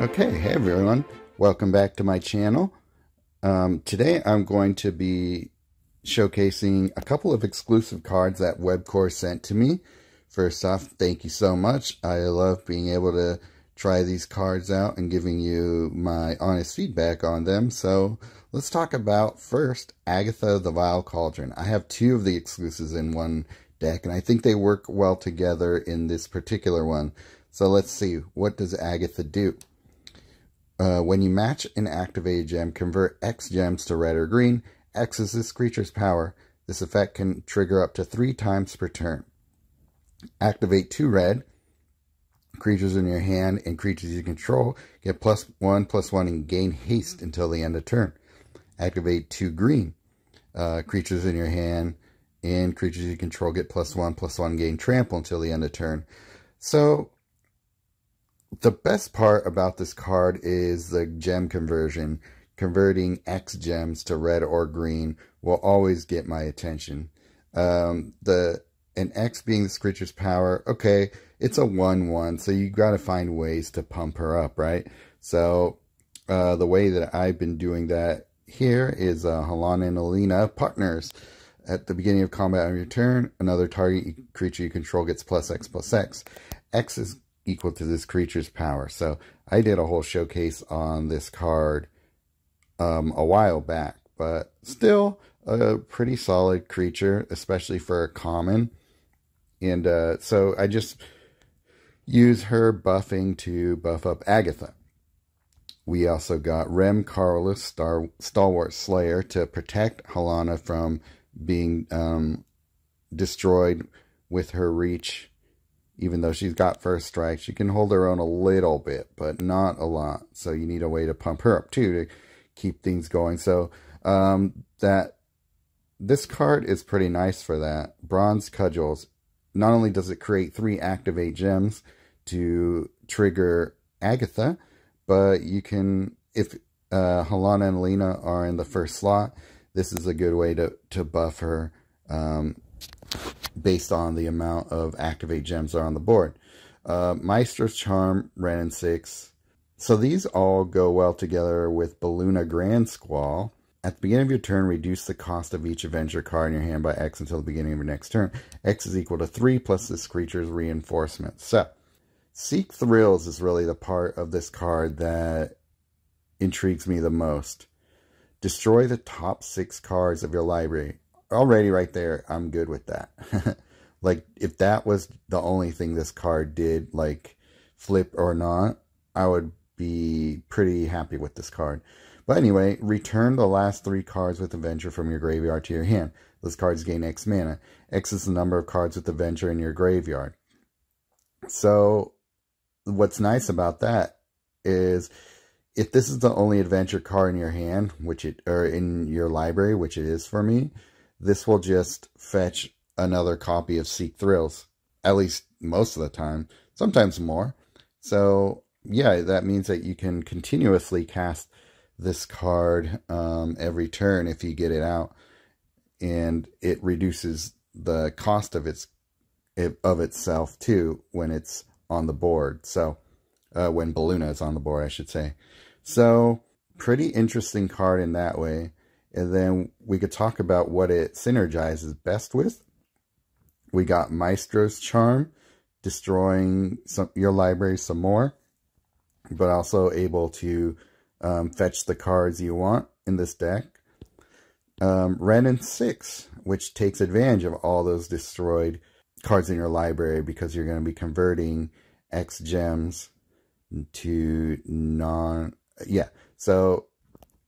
Okay, hey everyone, welcome back to my channel. Today I'm going to be showcasing a couple of exclusive cards that Webcore sent to me. First off, thank you so much. I love being able to try these cards out and giving you my honest feedback on them. So let's talk about first Agatha the Vile Cauldron. I have two of the exclusives in one deck, and I think they work well together in this particular one. So let's see, what does Agatha do? When you match an activated gem, convert X gems to red or green. X is this creature's power. This effect can trigger up to 3 times per turn. Activate 2 red. Creatures in your hand and creatures you control get +1/+1 and gain haste until the end of turn. Activate 2 green. Creatures in your hand and creatures you control get +1/+1 gain trample until the end of turn. So the best part about this card is the gem conversion. Converting X gems to red or green will always get my attention. An X being this creature's power, okay, it's a 1/1, so you got to find ways to pump her up, right? So the way that I've been doing that here is Helena and Alina partners. At the beginning of combat on your turn, another target creature you control gets +X/+X. X is equal to this creature's power. So I did a whole showcase on this card a while back, but still a pretty solid creature, especially for a common. And so I just use her buffing to buff up Agatha. We also got Rem Carlos, Stalwart Slayer, to protect Helena from being destroyed with her reach. Even though she's got first strike, she can hold her own a little bit, but not a lot. So you need a way to pump her up too to keep things going. So this card is pretty nice for that. Bronze Cudgels. Not only does it create 3 activate gems to trigger Agatha, but you can, if Helena and Lena are in the first slot, this is a good way to buff her based on the amount of activate gems that are on the board. Maestro's Charm, Ren and 6. So these all go well together with Beluna Grandsquall. At the beginning of your turn, reduce the cost of each adventure card in your hand by X until the beginning of your next turn. X is equal to 3 plus this creature's reinforcement. So, Seek Thrills is really the part of this card that intrigues me the most. Destroy the top 6 cards of your library. Already right there, I'm good with that. Like, if that was the only thing this card did, like, flip or not, I would be pretty happy with this card. But anyway, return the last 3 cards with Adventure from your graveyard to your hand. Those cards gain X mana. X is the number of cards with Adventure in your graveyard. So, what's nice about that is, if this is the only Adventure card in your hand, or in your library, which it is for me, this will just fetch another copy of Seek Thrills, at least most of the time, sometimes more. So, yeah, that means that you can continuously cast this card every turn if you get it out, and it reduces the cost of itself too when it's on the board. So, when Beluna is on the board, I should say. So, pretty interesting card in that way. And then we could talk about what it synergizes best with. We got Maestro's Charm, destroying your library some more, but also able to fetch the cards you want in this deck. Ren and 6, which takes advantage of all those destroyed cards in your library because you're going to be converting X gems to so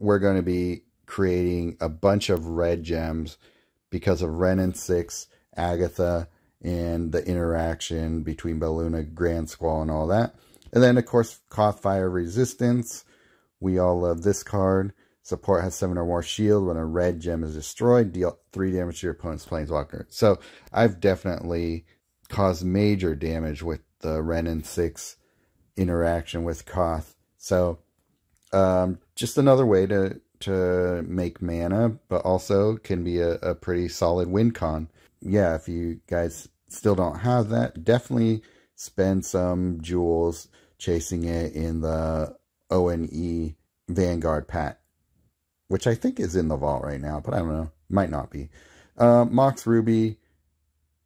we're going to be creating a bunch of red gems because of Ren and 6, Agatha, and the interaction between Beluna, Grandsquall, and all that. And then, of course, Kothfire Resistance. We all love this card. Support has 7 or more shield. When a red gem is destroyed, deal 3 damage to your opponent's planeswalker. So, I've definitely caused major damage with the Ren and 6 interaction with Koth. So, just another way to make mana, but also can be a pretty solid win con. Yeah, if you guys still don't have that, definitely spend some jewels chasing it in the ONE Vanguard pack, which I think is in the vault right now, but I don't know. Might not be. Mox Ruby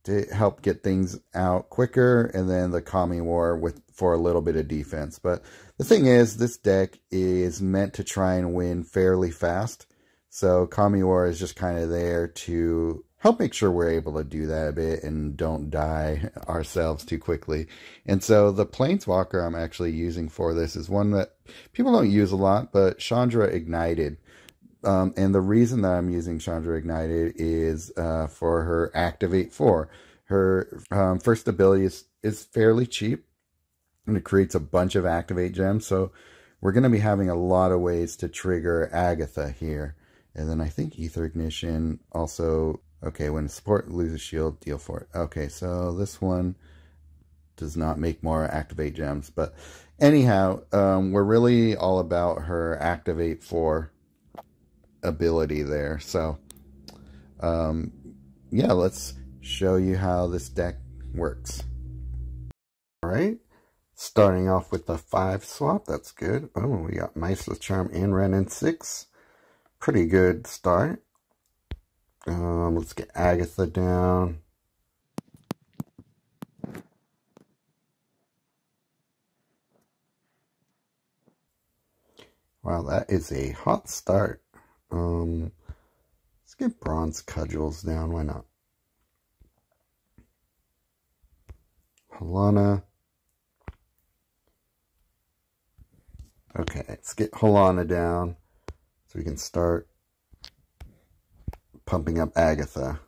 to help get things out quicker, and then the Kami War for a little bit of defense. But the thing is, this deck is meant to try and win fairly fast. So Kami War is just kind of there to help make sure we're able to do that a bit and don't die ourselves too quickly. And so the Planeswalker I'm actually using for this is one that people don't use a lot, but Chandra Ignited. And the reason that I'm using Chandra Ignited is for her Activate 4. Her first ability is fairly cheap, and it creates a bunch of Activate gems. So we're going to be having a lot of ways to trigger Agatha here. And then I think Ether Ignition also... Okay, when support loses shield, deal 4. Okay, so this one does not make more Activate gems. But anyhow, we're really all about her Activate 4 ability there. So, yeah, let's show you how this deck works. Alright, starting off with the 5 swap. That's good. Oh, we got Mice with Charm and Ren in 6. Pretty good start. Let's get Agatha down. Wow, that is a hot start. Let's get Bronze Cudgels down. Why not? Halana. Okay, let's get Halana down so we can start pumping up Agatha.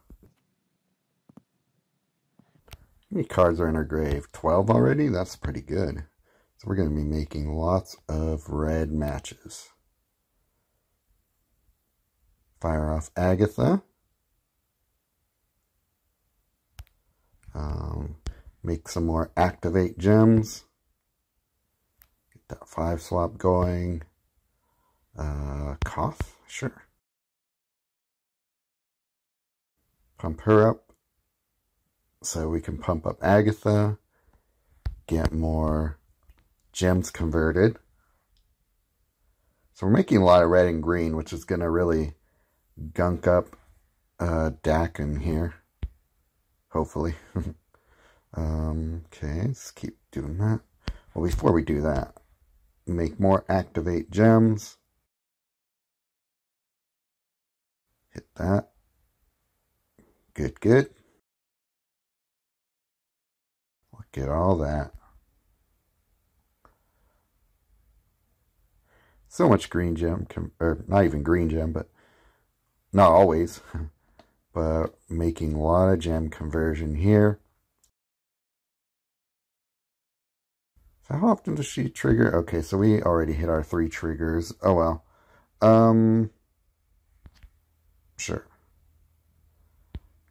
How many cards are in her grave? 12 already? That's pretty good. So we're going to be making lots of red matches. Fire off Agatha. Make some more Activate gems. Get that 5 swap going. Koth? Sure. Pump her up so we can pump up Agatha, get more gems converted. So we're making a lot of red and green, which is going to really gunk up Dak in here, hopefully. Okay, let's keep doing that. Well, before we do that, make more Activate gems. Hit that. Good, good. Look at all that. So much green gem, or not even green gem, but not always, but making a lot of gem conversion here. So how often does she trigger? Okay, so we already hit our 3 triggers. Oh well. Sure.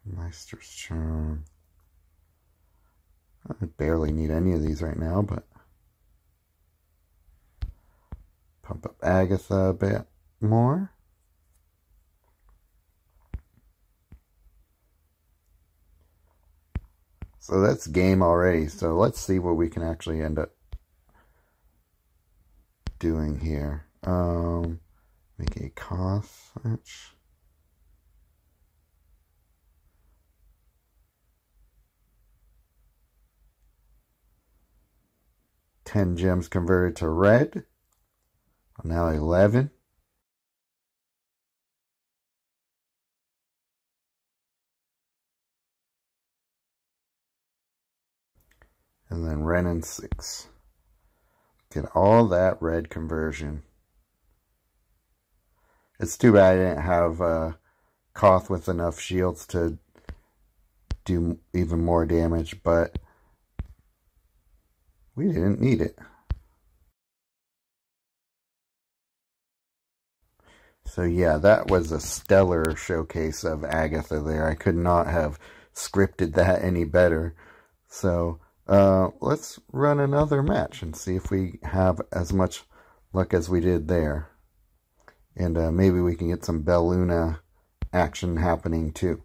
Meister's Charm. I barely need any of these right now, but pump up Agatha a bit more. So that's game already. So let's see what we can actually end up doing here. Make a Koth match. Ten gems converted to red. Now 11. And then Ren in 6. Get all that red conversion. It's too bad I didn't have Koth with enough shields to do even more damage, but we didn't need it. So yeah, that was a stellar showcase of Agatha there. I could not have scripted that any better. So let's run another match and see if we have as much luck as we did there. And maybe we can get some Beluna action happening too.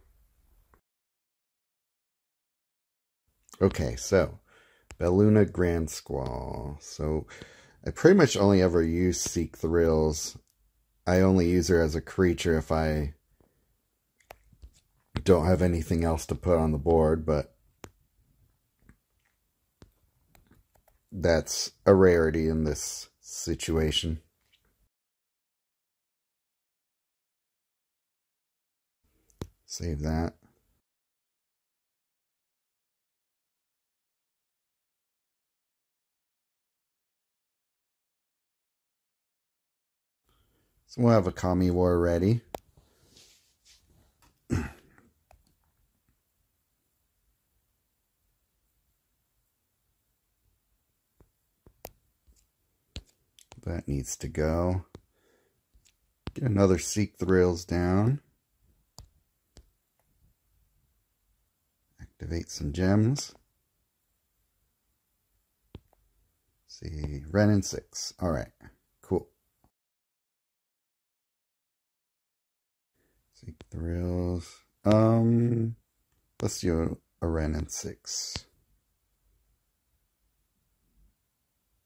Okay, so Beluna Grandsquall. So I pretty much only ever use Seek Thrills. I only use her as a creature if I don't have anything else to put on the board, but that's a rarity in this situation. Save that. So we'll have a Kami War ready. That needs to go. Get another Seek Thrills down. Activate some gems. Let's see, Ren and 6. Alright, cool. Seek Thrills. Let's do a Ren and 6.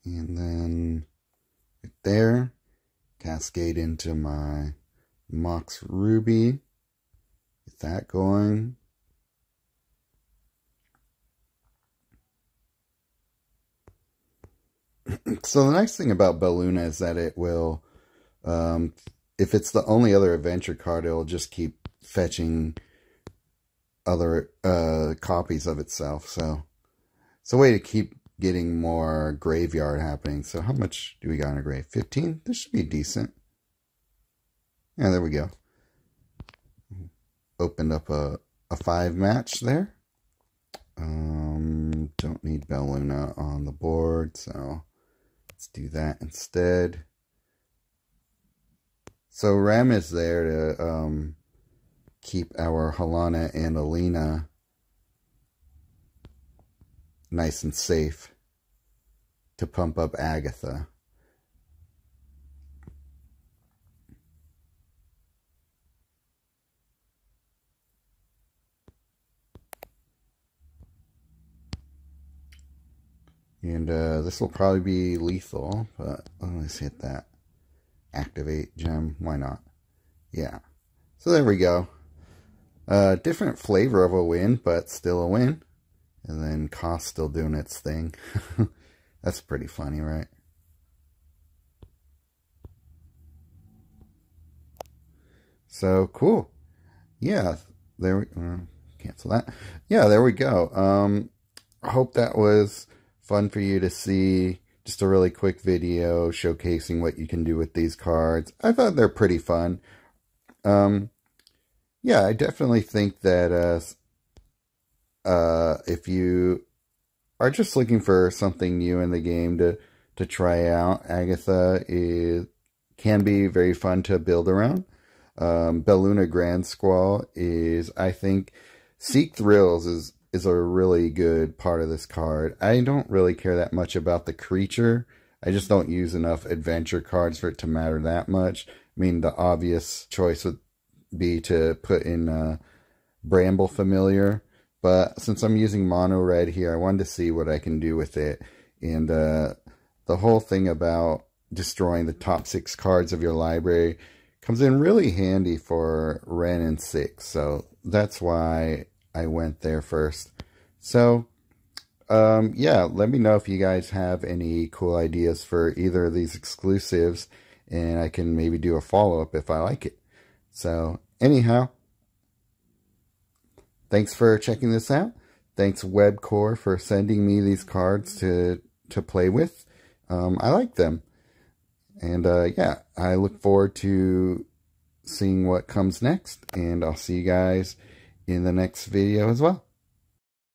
And then right there, cascade into my Mox Ruby. Get that going. So the nice thing about Beluna is that it will, if it's the only other adventure card, it'll just keep fetching other copies of itself. So it's a way to keep getting more graveyard happening. So how much do we got in a grave? 15? This should be decent. Yeah, there we go. Opened up a 5 match there. Don't need Beluna on the board, so let's do that instead. So Rem is there to keep our Halana and Alina nice and safe to pump up Agatha. And this will probably be lethal, but let's hit that. Activate gem, why not? Yeah. So there we go. Different flavor of a win, but still a win. And then cost still doing its thing. That's pretty funny, right? So cool. Yeah, there we cancel that. Yeah, there we go. Hope that was fun for you to see. Just a really quick video showcasing what you can do with these cards. I thought they're pretty fun. Yeah, I definitely think that if you are just looking for something new in the game to try out, Agatha can be very fun to build around. Beluna Grandsquall is, I think, Seek Thrills is a really good part of this card. I don't really care that much about the creature. I just don't use enough adventure cards for it to matter that much. I mean, the obvious choice would be to put in Bramble Familiar, but since I'm using mono red here, I wanted to see what I can do with it. And the whole thing about destroying the top 6 cards of your library comes in really handy for Ren and 6. So that's why I went there first. So, yeah, let me know if you guys have any cool ideas for either of these exclusives, and I can maybe do a follow-up if I like it. So, anyhow, thanks for checking this out. Thanks Webcore for sending me these cards to play with. I like them. And, yeah, I look forward to seeing what comes next, and I'll see you guys in the next video as well.